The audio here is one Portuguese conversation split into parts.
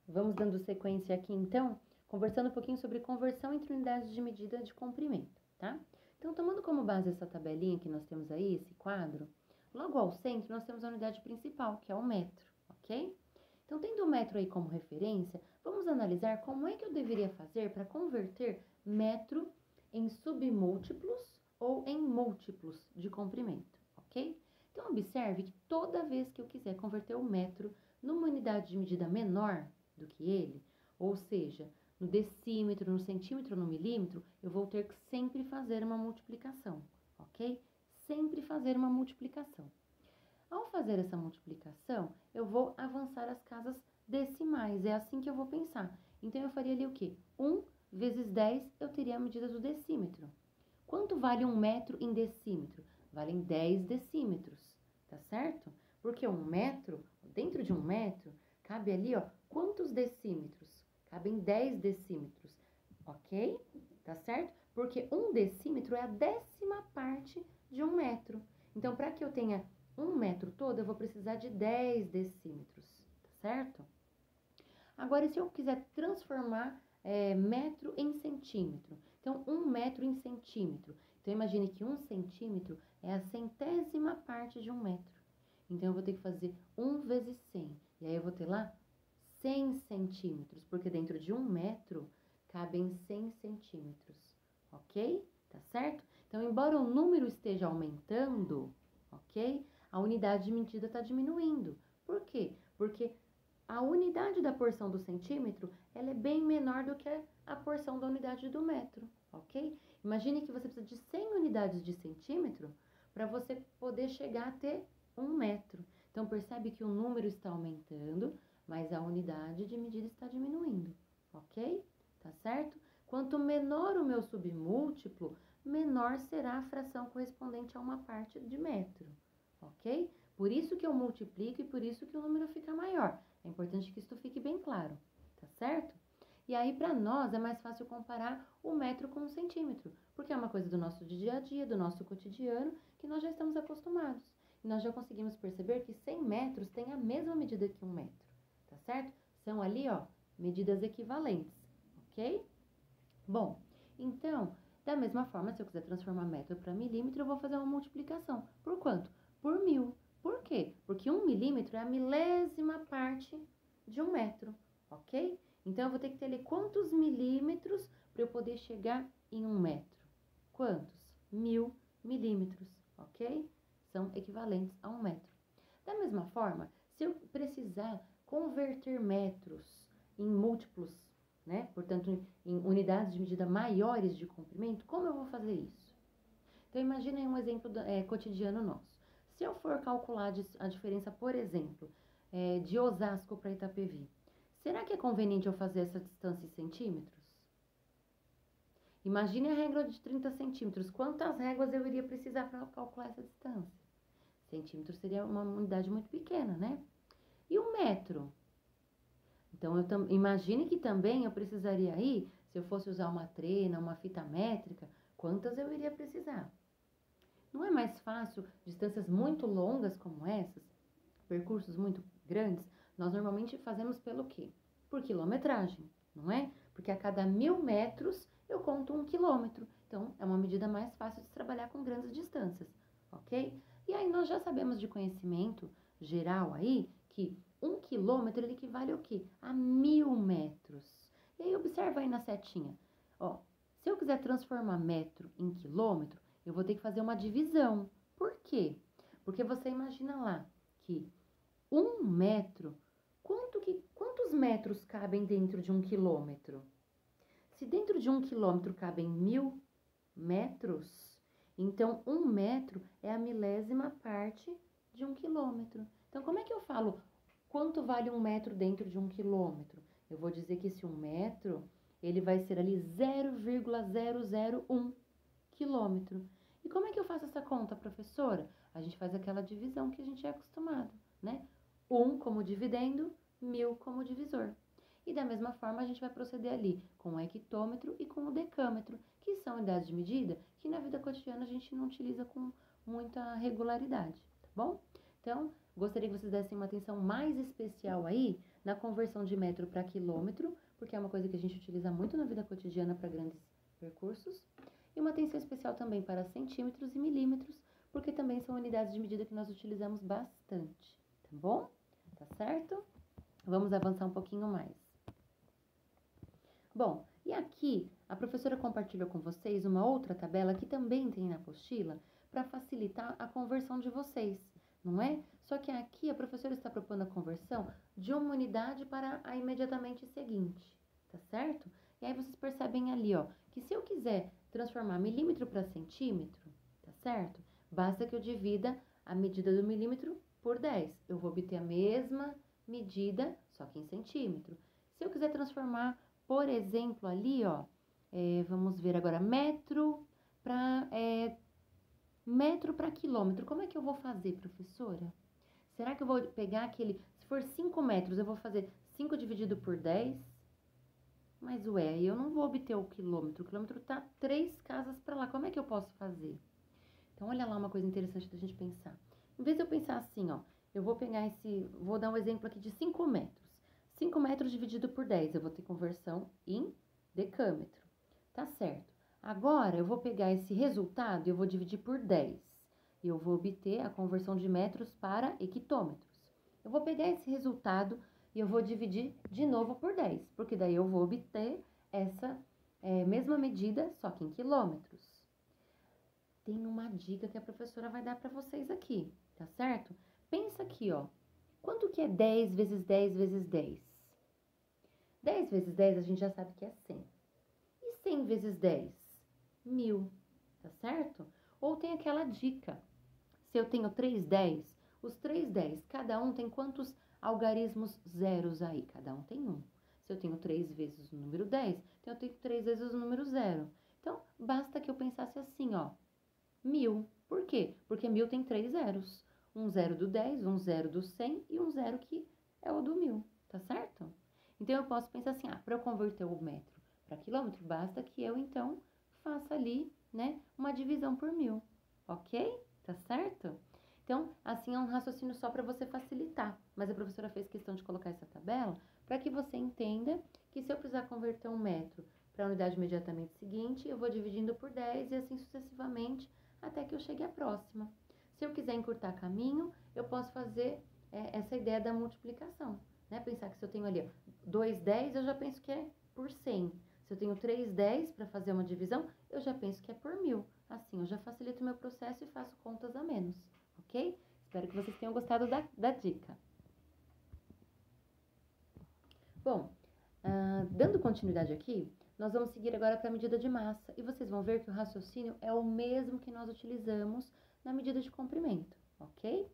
Vamos dando sequência aqui, então, conversando um pouquinho sobre conversão entre unidades de medida de comprimento, tá? Então, tomando como base essa tabelinha que nós temos aí, esse quadro, logo ao centro nós temos a unidade principal, que é o metro, ok? Então, tendo o metro aí como referência, vamos analisar como é que eu deveria fazer para converter metro em submúltiplos ou em múltiplos de comprimento, ok? Então, observe que toda vez que eu quiser converter o metro numa unidade de medida menor do que ele, ou seja, no decímetro, no centímetro, no milímetro, eu vou ter que sempre fazer uma multiplicação, ok? Sempre fazer uma multiplicação. Ao fazer essa multiplicação, eu vou avançar as casas decimais, é assim que eu vou pensar. Então, eu faria ali o quê? 1 vezes 10, eu teria a medida do decímetro. Quanto vale 1 metro em decímetro? Valem 10 decímetros, tá certo? Porque 1 metro, dentro de 1 metro, cabe ali, ó, quantos decímetros? Cabem 10 decímetros, ok? Tá certo? Porque 1 decímetro é a 10ª parte de 1 metro. Então, para que eu tenha 1 metro todo, eu vou precisar de 10 decímetros, tá certo? Agora, se eu quiser transformar metro em centímetro, então 1 metro em centímetro. Então, imagine que 1 centímetro é a 100ª parte de 1 metro. Então, eu vou ter que fazer 1 vezes 100. E aí, eu vou ter lá 100 centímetros, porque dentro de 1 metro cabem 100 centímetros, ok? Tá certo? Então, embora o número esteja aumentando, ok? A unidade de medida está diminuindo. Por quê? Porque a unidade da porção do centímetro, ela é bem menor do que a porção da unidade do metro, ok? Imagine que você precisa de 100 unidades de centímetro para você poder chegar a ter 1 metro. Então, percebe que o número está aumentando, mas a unidade de medida está diminuindo, ok? Tá certo? Quanto menor o meu submúltiplo, menor será a fração correspondente a uma parte de metro, ok? Por isso que eu multiplico e por isso que o número fica maior. É importante que isso fique bem claro, tá certo? E aí, para nós, é mais fácil comparar o metro com o centímetro, porque é uma coisa do nosso dia a dia, do nosso cotidiano, que nós já estamos acostumados. E nós já conseguimos perceber que 100 metros tem a mesma medida que 1 metro, tá certo? São ali, ó, medidas equivalentes, ok? Bom, então, da mesma forma, se eu quiser transformar metro para milímetro, eu vou fazer uma multiplicação. Por quanto? Por 1000. Por quê? Porque 1 milímetro é a milésima parte de 1 metro, ok? Então, eu vou ter que ter ali quantos milímetros para eu poder chegar em 1 metro? Quantos? 1000 milímetros, ok? São equivalentes a 1 metro. Da mesma forma, se eu precisar converter metros em múltiplos, né? Portanto, em unidades de medida maiores de comprimento, como eu vou fazer isso? Então, imaginem um exemplo cotidiano nosso. Se eu for calcular a diferença, por exemplo, de Osasco para Itapevi, será que é conveniente eu fazer essa distância em centímetros? Imagine a regra de 30 centímetros. Quantas réguas eu iria precisar para calcular essa distância? Centímetro seria uma unidade muito pequena, né? E um metro? Então, imagine que também eu precisaria aí, se eu fosse usar uma trena, uma fita métrica, quantas eu iria precisar? Não é mais fácil, distâncias muito longas como essas, percursos muito grandes, nós normalmente fazemos pelo quê? Por quilometragem, não é? Porque a cada 1000 metros eu conto 1 quilômetro. Então, é uma medida mais fácil de trabalhar com grandes distâncias, ok? E aí nós já sabemos de conhecimento geral aí que 1 quilômetro ele equivale ao quê? A 1000 metros. E aí observa aí na setinha. Ó, se eu quiser transformar metro em quilômetro, eu vou ter que fazer uma divisão. Por quê? Porque você imagina lá que 1 metro, quantos metros cabem dentro de 1 quilômetro? Se dentro de 1 quilômetro cabem 1000 metros, então 1 metro é a milésima parte de 1 quilômetro. Então, como é que eu falo quanto vale 1 metro dentro de 1 quilômetro? Eu vou dizer que esse 1 metro, ele vai ser ali 0,001 quilômetro. E como é que eu faço essa conta, professora? A gente faz aquela divisão que a gente é acostumado, né? 1 como dividendo, 1000 como divisor. E da mesma forma, a gente vai proceder ali com o hectômetro e com o decâmetro, que são unidades de medida que na vida cotidiana a gente não utiliza com muita regularidade, tá bom? Então, gostaria que vocês dessem uma atenção mais especial aí na conversão de metro para quilômetro, porque é uma coisa que a gente utiliza muito na vida cotidiana para grandes percursos. E uma atenção especial também para centímetros e milímetros, porque também são unidades de medida que nós utilizamos bastante, tá bom? Tá certo? Vamos avançar um pouquinho mais. Bom, e aqui a professora compartilhou com vocês uma outra tabela que também tem na apostila para facilitar a conversão de vocês, não é? Só que aqui a professora está propondo a conversão de uma unidade para a imediatamente seguinte, tá certo? E aí vocês percebem ali, ó, que se eu quiser transformar milímetro para centímetro, tá certo? Basta que eu divida a medida do milímetro por 10. Eu vou obter a mesma medida, só que em centímetro. Se eu quiser transformar, por exemplo, ali, ó, vamos ver agora, metro para quilômetro. Como é que eu vou fazer, professora? Será que eu vou pegar aquele... Se for 5 metros, eu vou fazer 5 dividido por 10? Mas, ué, eu não vou obter o quilômetro. O quilômetro tá 3 casas para lá. Como é que eu posso fazer? Então, olha lá uma coisa interessante da gente pensar. Em vez de eu pensar assim, ó, eu vou pegar vou dar um exemplo aqui de 5 metros. 5 metros dividido por 10, eu vou ter conversão em decâmetro. Tá certo. Agora, eu vou pegar esse resultado e eu vou dividir por 10. E eu vou obter a conversão de metros para hectômetros. Eu vou pegar esse resultado e eu vou dividir de novo por 10, porque daí eu vou obter essa mesma medida, só que em quilômetros. Tem uma dica que a professora vai dar para vocês aqui, tá certo? Pensa aqui, ó. Quanto que é 10 vezes 10 vezes 10? 10 vezes 10 a gente já sabe que é 100. E 100 vezes 10? 1000, tá certo? Ou tem aquela dica. Se eu tenho 3 10, os 3 10, cada um tem quantos algarismos zeros aí? Cada um tem um. Se eu tenho 3 vezes o número 10, então eu tenho 3 vezes o número 0. Então, basta que eu pensasse assim, ó. 1000. Por quê? Porque 1000 tem 3 zeros. Um zero do 10, um zero do 100 e um zero que é o do 1000, tá certo? Então, eu posso pensar assim, para eu converter o metro para quilômetro, basta que eu, então, faça ali, né, uma divisão por 1000, ok? Tá certo? Então, assim é um raciocínio só para você facilitar, mas a professora fez questão de colocar essa tabela para que você entenda que se eu precisar converter um metro para a unidade imediatamente seguinte, eu vou dividindo por 10 e assim sucessivamente até que eu chegue à próxima. Se eu quiser encurtar caminho, eu posso fazer essa ideia da multiplicação, né? Pensar que se eu tenho ali 2 10, eu já penso que é por 100. Se eu tenho 3 10 para fazer uma divisão, eu já penso que é por 1000. Assim, eu já facilito o meu processo e faço contas a menos, ok? Espero que vocês tenham gostado da dica. Bom, dando continuidade aqui, nós vamos seguir agora para a medida de massa e vocês vão ver que o raciocínio é o mesmo que nós utilizamos na medida de comprimento, ok?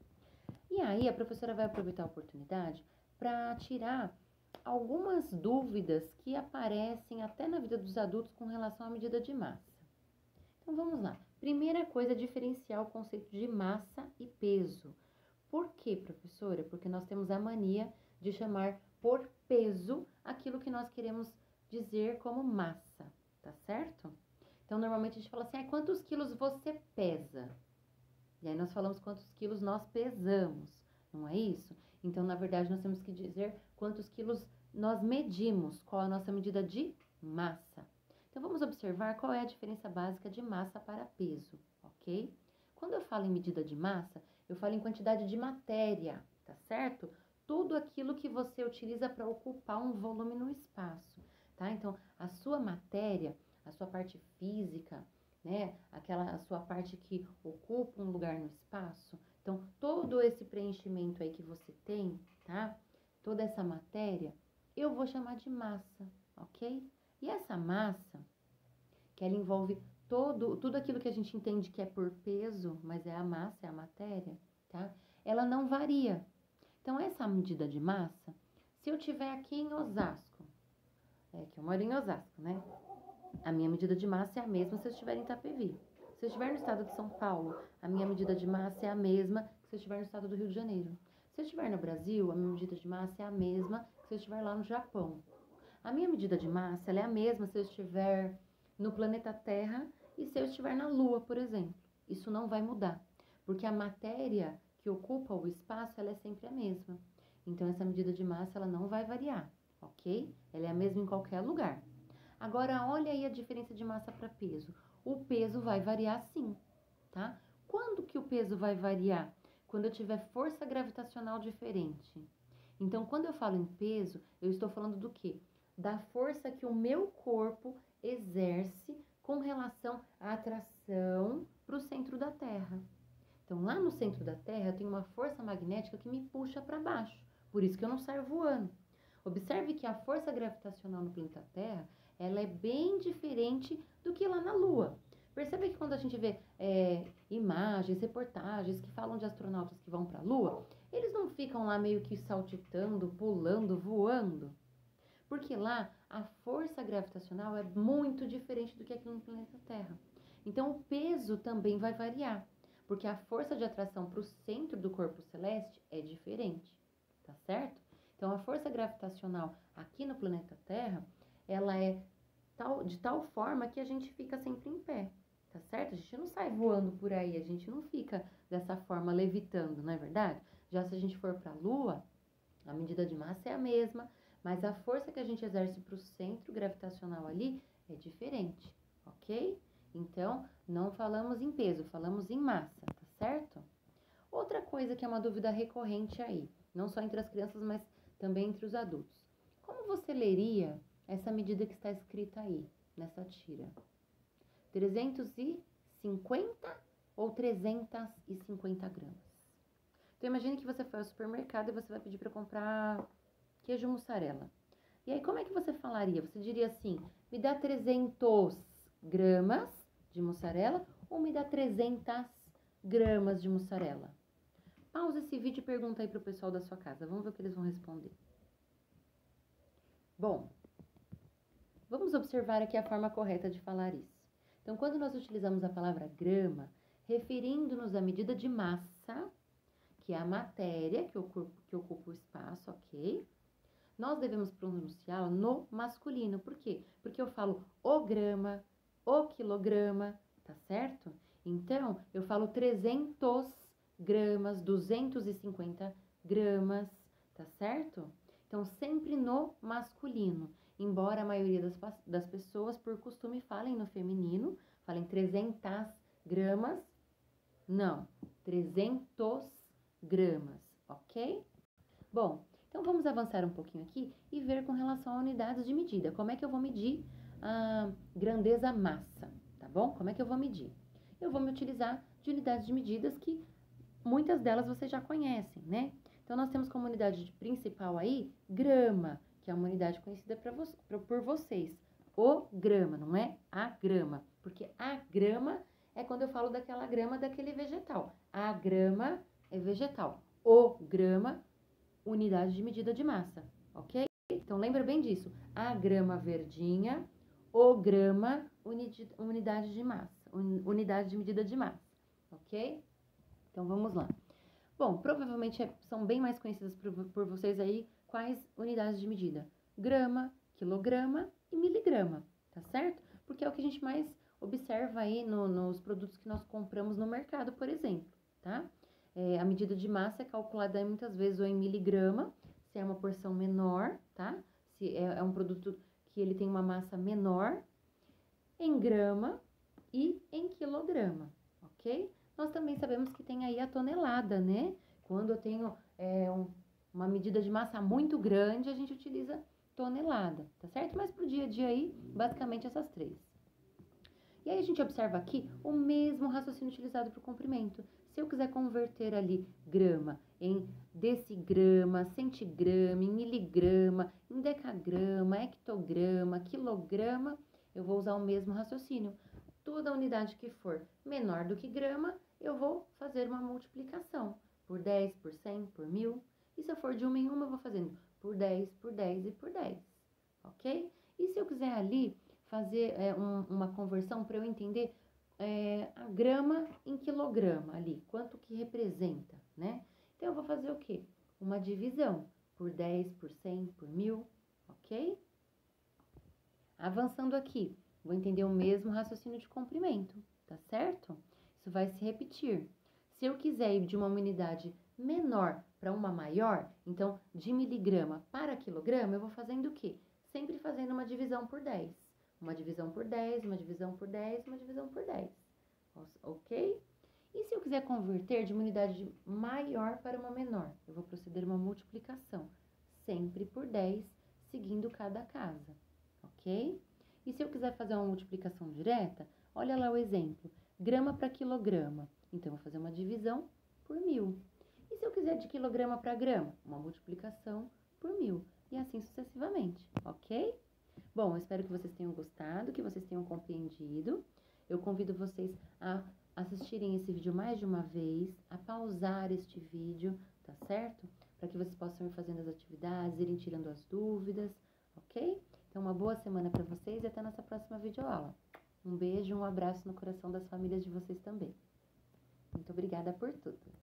E aí a professora vai aproveitar a oportunidade para tirar algumas dúvidas que aparecem até na vida dos adultos com relação à medida de massa. Então vamos lá. Primeira coisa, diferenciar o conceito de massa e peso. Por quê, professora? Porque nós temos a mania de chamar por peso aquilo que nós queremos dizer como massa, tá certo? Então, normalmente a gente fala assim, quantos quilos você pesa? E aí nós falamos quantos quilos nós pesamos, não é isso? Então, na verdade, nós temos que dizer quantos quilos nós medimos, qual a nossa medida de massa. Então, vamos observar qual é a diferença básica de massa para peso, ok? Quando eu falo em medida de massa, eu falo em quantidade de matéria, tá certo? Tudo aquilo que você utiliza para ocupar um volume no espaço, tá? Então, a sua matéria, a sua parte física, né? A sua parte que ocupa um lugar no espaço. Então, todo esse preenchimento aí que você tem, tá? Toda essa matéria, eu vou chamar de massa, ok? E essa massa, que ela envolve tudo aquilo que a gente entende que é por peso, mas é a massa, é a matéria, tá? Ela não varia. Então, essa medida de massa, se eu tiver aqui em Osasco, que eu moro em Osasco, né? A minha medida de massa é a mesma se eu estiver em Itapevi. Se eu estiver no estado de São Paulo, a minha medida de massa é a mesma que se eu estiver no estado do Rio de Janeiro. Se eu estiver no Brasil, a minha medida de massa é a mesma que se eu estiver lá no Japão. A minha medida de massa ela é a mesma se eu estiver no planeta Terra e se eu estiver na Lua, por exemplo. Isso não vai mudar, porque a matéria que ocupa o espaço ela é sempre a mesma. Então, essa medida de massa, ela não vai variar, ok? Ela é a mesma em qualquer lugar. Agora, olha aí a diferença de massa para peso. O peso vai variar sim, tá? Quando que o peso vai variar? Quando eu tiver força gravitacional diferente. Então, quando eu falo em peso, eu estou falando do quê? Da força que o meu corpo exerce com relação à atração para o centro da Terra. Então, lá no centro da Terra, tem uma força magnética que me puxa para baixo. Por isso que eu não saio voando. Observe que a força gravitacional no planeta Terra, ela é bem diferente do que lá na Lua. Percebe que quando a gente vê imagens, reportagens que falam de astronautas que vão para a Lua, eles não ficam lá meio que saltitando, pulando, voando. Porque lá a força gravitacional é muito diferente do que aqui no planeta Terra. Então o peso também vai variar, porque a força de atração para o centro do corpo celeste é diferente, tá certo? Então a força gravitacional aqui no planeta Terra, ela é de tal forma que a gente fica sempre em pé, tá certo? A gente não sai voando por aí, a gente não fica dessa forma levitando, não é verdade? Já se a gente for para a Lua, a medida de massa é a mesma, mas a força que a gente exerce para o centro gravitacional ali é diferente, ok? Então, não falamos em peso, falamos em massa, tá certo? Outra coisa que é uma dúvida recorrente aí, não só entre as crianças, mas também entre os adultos. Como você leria essa medida que está escrita aí, nessa tira? 350 ou 350 gramas? Então, imagine que você foi ao supermercado e você vai pedir para comprar queijo mussarela. E aí, como é que você falaria? Você diria assim, me dá 300 gramas de mussarela ou me dá 300 gramas de mussarela? Pausa esse vídeo e pergunta aí pro pessoal da sua casa. Vamos ver o que eles vão responder. Bom, vamos observar aqui a forma correta de falar isso. Então, quando nós utilizamos a palavra grama, referindo-nos à medida de massa, que é a matéria que ocupa o espaço, ok? Nós devemos pronunciá-la no masculino. Por quê? Porque eu falo o grama, o quilograma, tá certo? Então, eu falo 300 gramas, 250 gramas, tá certo? Então, sempre no masculino. Embora a maioria das pessoas, por costume, falem no feminino, falem 300 gramas, não, 300 gramas, ok? Bom, então vamos avançar um pouquinho aqui e ver com relação a unidades de medida. Como é que eu vou medir a grandeza massa, tá bom? Como é que eu vou medir? Eu vou me utilizar de unidades de medidas que muitas delas vocês já conhecem, né? Então, nós temos como unidade principal aí, grama, que é uma unidade conhecida por vocês. O grama, não é a grama, porque a grama é quando eu falo daquela grama daquele vegetal. A grama é vegetal. O grama, unidade de medida de massa, ok? Então, lembra bem disso. A grama verdinha, o grama, unidade de massa, unidade de medida de massa, ok? Então, vamos lá. Bom, provavelmente são bem mais conhecidas por vocês aí quais unidades de medida. Grama, quilograma e miligrama, tá certo? Porque é o que a gente mais observa aí nos produtos que nós compramos no mercado, por exemplo, tá? A medida de massa é calculada aí muitas vezes ou em miligrama, se é uma porção menor, tá? Se é um produto que ele tem uma massa menor, em grama e em quilograma, ok? Nós também sabemos que tem aí a tonelada, né? Quando eu tenho uma medida de massa muito grande, a gente utiliza tonelada, tá certo? Mas pro dia a dia aí, basicamente essas três. E aí a gente observa aqui o mesmo raciocínio utilizado para o comprimento. Se eu quiser converter ali grama em decigrama, centigrama, em miligrama, em decagrama, hectograma, quilograma, eu vou usar o mesmo raciocínio. Toda unidade que for menor do que grama, eu vou fazer uma multiplicação por 10, por 100, por 1000. E se eu for de uma em uma, eu vou fazendo por 10, por 10 e por 10, ok? E se eu quiser ali fazer uma conversão para eu entender a grama em quilograma ali, quanto que representa, né? Então, eu vou fazer o quê? Uma divisão por 10, por 100, por 1000, ok? Avançando aqui, vou entender o mesmo raciocínio de comprimento, tá certo? Isso vai se repetir. Se eu quiser ir de uma unidade menor para uma maior, então de miligrama para quilograma, eu vou fazendo o quê? Sempre fazendo uma divisão por 10. Uma divisão por 10, uma divisão por 10, uma divisão por 10. Ok? E se eu quiser converter de uma unidade maior para uma menor? Eu vou proceder uma multiplicação, sempre por 10, seguindo cada casa. Ok? E se eu quiser fazer uma multiplicação direta, olha lá o exemplo. Grama para quilograma. Então, eu vou fazer uma divisão por 1000. E se eu quiser de quilograma para grama? Uma multiplicação por 1000. E assim sucessivamente, ok? Bom, eu espero que vocês tenham gostado, que vocês tenham compreendido. Eu convido vocês a assistirem esse vídeo mais de uma vez, a pausar este vídeo, tá certo? Para que vocês possam ir fazendo as atividades, irem tirando as dúvidas, ok? Então, uma boa semana para vocês e até a nossa próxima videoaula. Um beijo e um abraço no coração das famílias de vocês também. Muito obrigada por tudo.